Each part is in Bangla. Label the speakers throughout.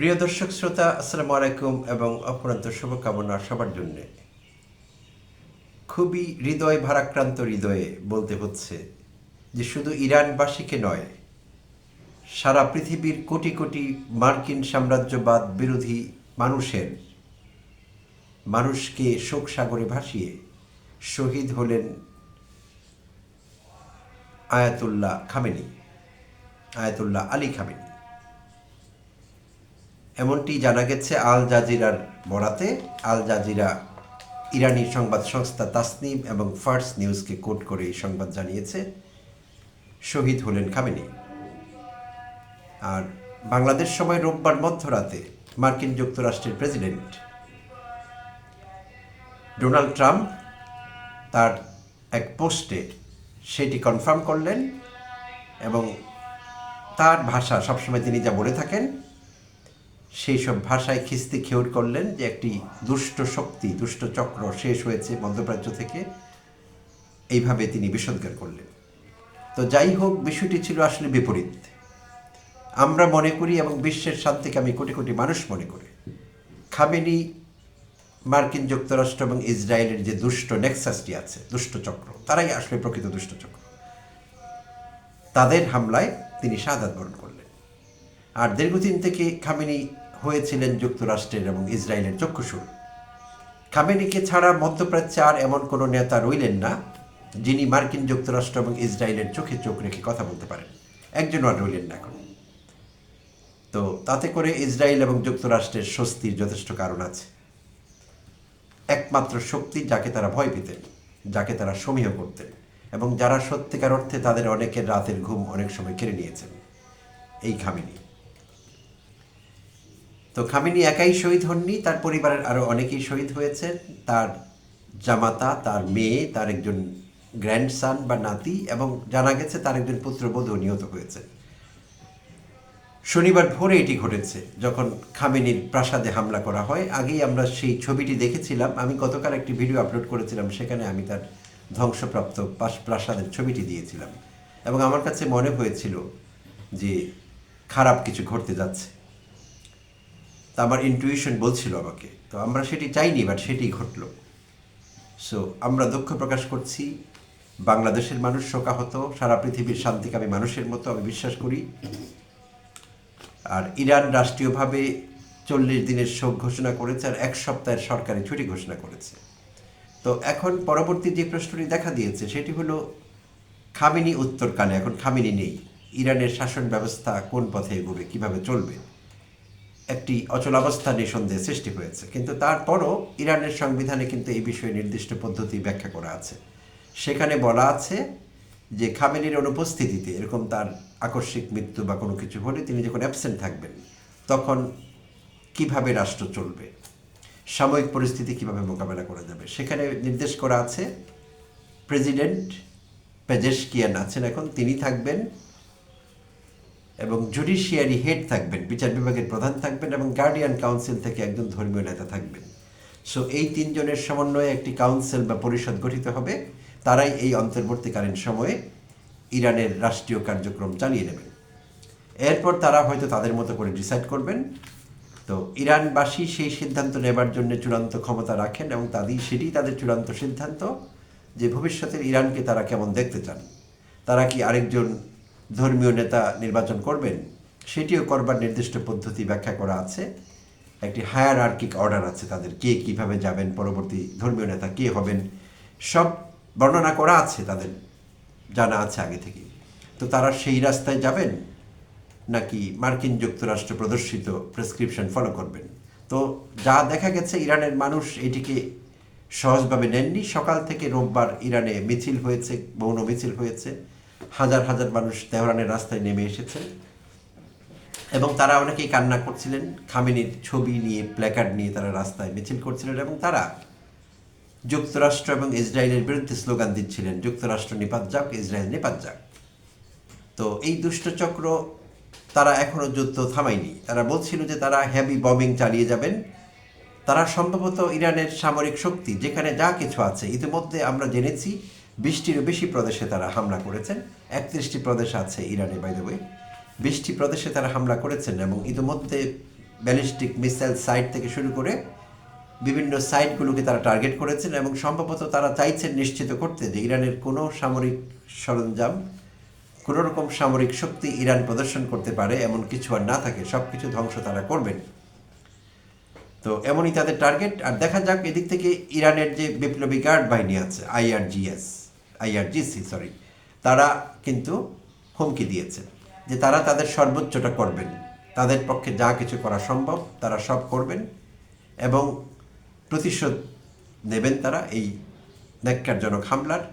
Speaker 1: প্রিয় দর্শক শ্রোতা, আসসালামু আলাইকুম এবং অপরান্ত শুভকামনা সবার জন্যে। খুবই হৃদয় ভারাক্রান্ত হৃদয়ে বলতে হচ্ছে যে শুধু ইরানবাসীকে নয়, সারা পৃথিবীর কোটি কোটি মার্কিন সাম্রাজ্যবাদ বিরোধী মানুষকে শোক সাগরে ভাসিয়ে শহীদ হলেন আয়াতুল্লাহ আলী খামেনি। এমনটি জানা গেছে আল জাজিরার বরাতে। আল জাজিরা ইরানি সংবাদ সংস্থা তাসনিম এবং ফার্স নিউজকে কোট করে এই সংবাদ জানিয়েছে, শহীদ হলেন খামেনি। আর বাংলাদেশ সময় রোববার মধ্যরাতে মার্কিন যুক্তরাষ্ট্রের প্রেসিডেন্ট ডোনাল্ড ট্রাম্প তার এক পোস্টে সেটি কনফার্ম করলেন এবং তার ভাষা সবসময় তিনি যা বলে থাকেন সেই সব ভাষায় খিস্তি খেউর করলেন যে একটি দুষ্ট চক্র শেষ হয়েছে মধ্যপ্রাচ্য থেকে, এইভাবে তিনি বিষোদ্গার করলেন। তো যাই হোক, বিষয়টি ছিল আসলে বিপরীত। আমরা মনে করি এবং বিশ্বের শান্তিকামী কোটি কোটি মানুষ মনে করে খামেনি মার্কিন যুক্তরাষ্ট্র এবং ইসরায়েলের যে দুষ্ট নেক্সাসটি আছে, দুষ্ট চক্র, তারাই আসলে প্রকৃত দুষ্ট চক্র। তাদের হামলায় তিনি শাহাদাত বরণ করলেন। আর দীর্ঘদিন থেকে খামেনি হয়েছিলেন যুক্তরাষ্ট্রের এবং ইসরায়েলের চক্ষুশূল। খামেনিকে ছাড়া মধ্যপ্রাচ্যে আর এমন কোনো নেতা রইলেন না যিনি মার্কিন যুক্তরাষ্ট্র এবং ইসরায়েলের চোখে চোখ রেখে কথা বলতে পারেন। একজন আর রইলেন না এখন। তো তাতে করে ইসরায়েল এবং যুক্তরাষ্ট্রের স্বস্তির যথেষ্ট কারণ আছে। একমাত্র শক্তি যাকে তারা ভয় পেতেন, যাকে তারা সমীহ করতেন এবং যারা সত্যিকার অর্থে তাদের অনেকের রাতের ঘুম অনেক সময় কেড়ে নিয়েছেন, এই খামেনি। তো খামেনি একাই শহীদ হননি, তার পরিবারের আরও অনেকেই শহীদ হয়েছেন। তার জামাতা, তার মেয়ে, তার একজন গ্র্যান্ডসান বা নাতি এবং জানা গেছে তার একজন পুত্রবধূ নিহত হয়েছে। শনিবার ভোরে এটি ঘটেছে যখন খামেনির প্রাসাদে হামলা করা হয়। আগেই আমরা সেই ছবিটি দেখেছিলাম। আমি গতকাল একটি ভিডিও আপলোড করেছিলাম, সেখানে আমি তার ধ্বংসপ্রাপ্ত প্রাসাদের ছবিটি দিয়েছিলাম এবং আমার কাছে মনে হয়েছিল যে খারাপ কিছু ঘটতে যাচ্ছে। তা আমার ইনটুইশন বলছিল আমাকে। তো আমরা সেটি চাইনি, বাট সেটি ঘটল। সো আমরা দুঃখ প্রকাশ করছি। বাংলাদেশের মানুষ শোকাহত, সারা পৃথিবীর শান্তিকামী মানুষের মতো আমি বিশ্বাস করি। আর ইরান রাষ্ট্রীয়ভাবে 40 দিনের শোক ঘোষণা করেছে আর 1 সপ্তাহের সরকারি ছুটি ঘোষণা করেছে। তো এখন পরবর্তী যে প্রশ্নটি দেখা দিয়েছে সেটি হলো খামেনি উত্তরকালে। এখন খামেনি নেই, ইরানের শাসন ব্যবস্থা কোন পথে এগোবে, কীভাবে চলবে, একটি অচলাবস্থা নিঃসন্দেহে সৃষ্টি হয়েছে। কিন্তু তারপরও ইরানের সংবিধানে কিন্তু এই বিষয়ে নির্দিষ্ট পদ্ধতি ব্যাখ্যা করা আছে। সেখানে বলা আছে যে খামেনির অনুপস্থিতিতে, এরকম তার আকস্মিক মৃত্যু বা কোনো কিছু হলে তিনি যখন অ্যাবসেন্ট থাকবেন তখন কিভাবে রাষ্ট্র চলবে, সাময়িক পরিস্থিতি কিভাবে মোকাবেলা করা যাবে, সেখানে নির্দেশ করা আছে প্রেসিডেন্ট পেজেশকিয়ান আছেন এখন, তিনি থাকবেন এবং জুডিশিয়ারি হেড থাকবেন, বিচার বিভাগের প্রধান থাকবেন এবং গার্ডিয়ান কাউন্সিল থেকে একজন ধর্মীয় নেতা থাকবেন। সো এই 3 জনের সমন্বয়ে একটি কাউন্সিল বা পরিষদ গঠিত হবে। তারাই এই অন্তর্বর্তীকালীন সময়ে ইরানের রাষ্ট্রীয় কার্যক্রম চালিয়ে নেবেন। এরপর তারা হয়তো তাদের মতো করে ডিসাইড করবেন। তো ইরানবাসী সেই সিদ্ধান্ত নেবার জন্য চূড়ান্ত ক্ষমতা রাখেন এবং সেটি তাদের চূড়ান্ত সিদ্ধান্ত যে ভবিষ্যতের ইরানকে তারা কেমন দেখতে চান। তারা কি আরেকজন ধর্মীয় নেতা নির্বাচন করবেন, সেটিও করবার নির্দিষ্ট পদ্ধতি ব্যাখ্যা করা আছে। একটি হায়ারার্কিক অর্ডার আছে তাদের, কে কীভাবে যাবেন, পরবর্তী ধর্মীয় নেতা কে হবেন, সব বর্ণনা করা আছে, তাদের জানা আছে আগে থেকে। তো তারা সেই রাস্তায় যাবেন নাকি মার্কিন যুক্তরাষ্ট্র প্রদর্শিত প্রেসক্রিপশন ফলো করবেন। তো যা দেখা গেছে ইরানের মানুষ এটিকে সহজভাবে নেননি। সকাল থেকে রোববার ইরানে মিছিল হয়েছে, মৌন মিছিল হয়েছে, হাজার হাজার মানুষ তেহরানের রাস্তায় নেমে এসেছেন এবং তারা অনেকেই কান্না করছিলেন। খামেনির ছবি নিয়ে, প্ল্যাকার্ড নিয়ে তারা রাস্তায় মিছিল করছিলেন এবং তারা যুক্তরাষ্ট্র এবং ইসরায়েলের বিরুদ্ধে স্লোগান দিচ্ছিলেন, যুক্তরাষ্ট্র নিপাত যাক, ইসরায়েল নিপাত যাক। তো এই দুষ্টচক্র তারা এখনও যুদ্ধ থামায়নি। তারা বলছিল যে তারা হেভি বম্বিং চালিয়ে যাবেন। তারা সম্ভবত ইরানের সামরিক শক্তি যেখানে যা কিছু আছে, ইতিমধ্যে আমরা জেনেছি 20টিরও বেশি প্রদেশে তারা হামলা করেছেন। 31টি প্রদেশ আছে ইরানে, বাই দ্য ওয়ে। 20টি প্রদেশে তারা হামলা করেছেন এবং ইতিমধ্যে ব্যালিস্টিক মিসাইল সাইট থেকে শুরু করে বিভিন্ন সাইটগুলোকে তারা টার্গেট করেছেন এবং সম্ভবত তারা চাইছেন নিশ্চিত করতে যে ইরানের কোনো সামরিক সরঞ্জাম, কোনো রকম সামরিক শক্তি ইরান প্রদর্শন করতে পারে এমন কিছু আর না থাকে, সব কিছু ধ্বংস তারা করবেন। তো এমনই তাদের টার্গেট। আর দেখা যাক এদিক থেকে ইরানের যে বিপ্লবী গার্ড বাহিনী আছে আইআরজিসি, তারা কিন্তু হুমকি দিয়েছে যে তারা তাদের সর্বোচ্চটা করবেন, তাদের পক্ষে যা কিছু করা সম্ভব তারা সব করবেন এবং প্রতিশোধ নেবেন তারা এই ন্যাক্কারজনক হামলার,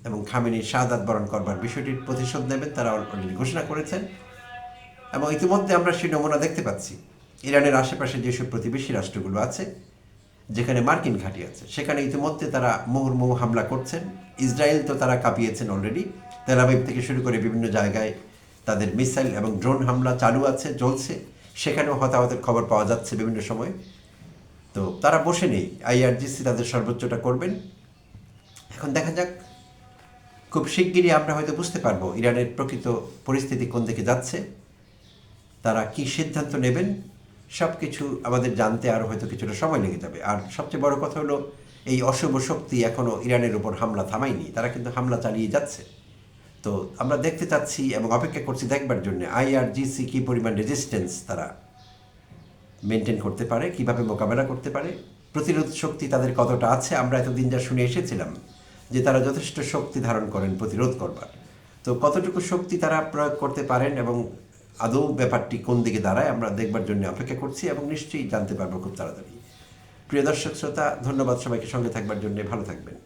Speaker 1: এবং খামেনির শাহাদাত বরণ করবার বিষয়টির প্রতিশোধ নেবেন তারা অলরেডি ঘোষণা করেছেন। এবং ইতিমধ্যে আমরা সেই নমুনা দেখতে পাচ্ছি ইরানের আশেপাশে যেসব প্রতিবেশী রাষ্ট্রগুলো আছে যেখানে মার্কিন ঘাঁটি আছে সেখানে ইতিমধ্যে তারা মুহুর্মুহু হামলা করছেন। ইসরায়েল তো তারা কাঁপিয়েছেন অলরেডি, তেল আবিব থেকে শুরু করে বিভিন্ন জায়গায় তাদের মিসাইল এবং ড্রোন হামলা চালু আছে, চলছে, সেখানেও হতাহতের খবর পাওয়া যাচ্ছে বিভিন্ন সময়। তো তারা বসে নেই, আইআরজিসি তাদের সর্বোচ্চটা করবেন। এখন দেখা যাক, খুব শিগগিরই আমরা হয়তো বুঝতে পারবো ইরানের প্রকৃত পরিস্থিতি কোন দিকে যাচ্ছে, তারা কি সিদ্ধান্ত নেবেন, সব কিছু আমাদের জানতে আরও হয়তো কিছুটা সময় লেগে যাবে। আর সবচেয়ে বড় কথা হলো এই অশুভ শক্তি এখনও ইরানের উপর হামলা থামায়নি, তারা কিন্তু হামলা চালিয়ে যাচ্ছে। তো আমরা দেখতে চাচ্ছি এবং অপেক্ষা করছি দেখবার জন্য আইআরজিসি কী পরিমাণ রেজিস্ট্যান্স তারা মেনটেন করতে পারে, কিভাবে মোকাবেলা করতে পারে, প্রতিরোধ শক্তি তাদের কতটা আছে। আমরা এতদিন যা শুনে এসেছিলাম যে তারা যথেষ্ট শক্তি ধারণ করেন প্রতিরোধ করবার, তো কতটুকু শক্তি তারা প্রয়োগ করতে পারেন এবং আদৌ ব্যাপারটি কোন দিকে দাঁড়ায় আমরা দেখবার জন্য অপেক্ষা করছি এবং নিশ্চয়ই জানতে পারবো খুব তাড়াতাড়ি। প্রিয় দর্শক শ্রোতা, ধন্যবাদ সবাইকে সঙ্গে থাকবার জন্য, ভালো থাকবেন।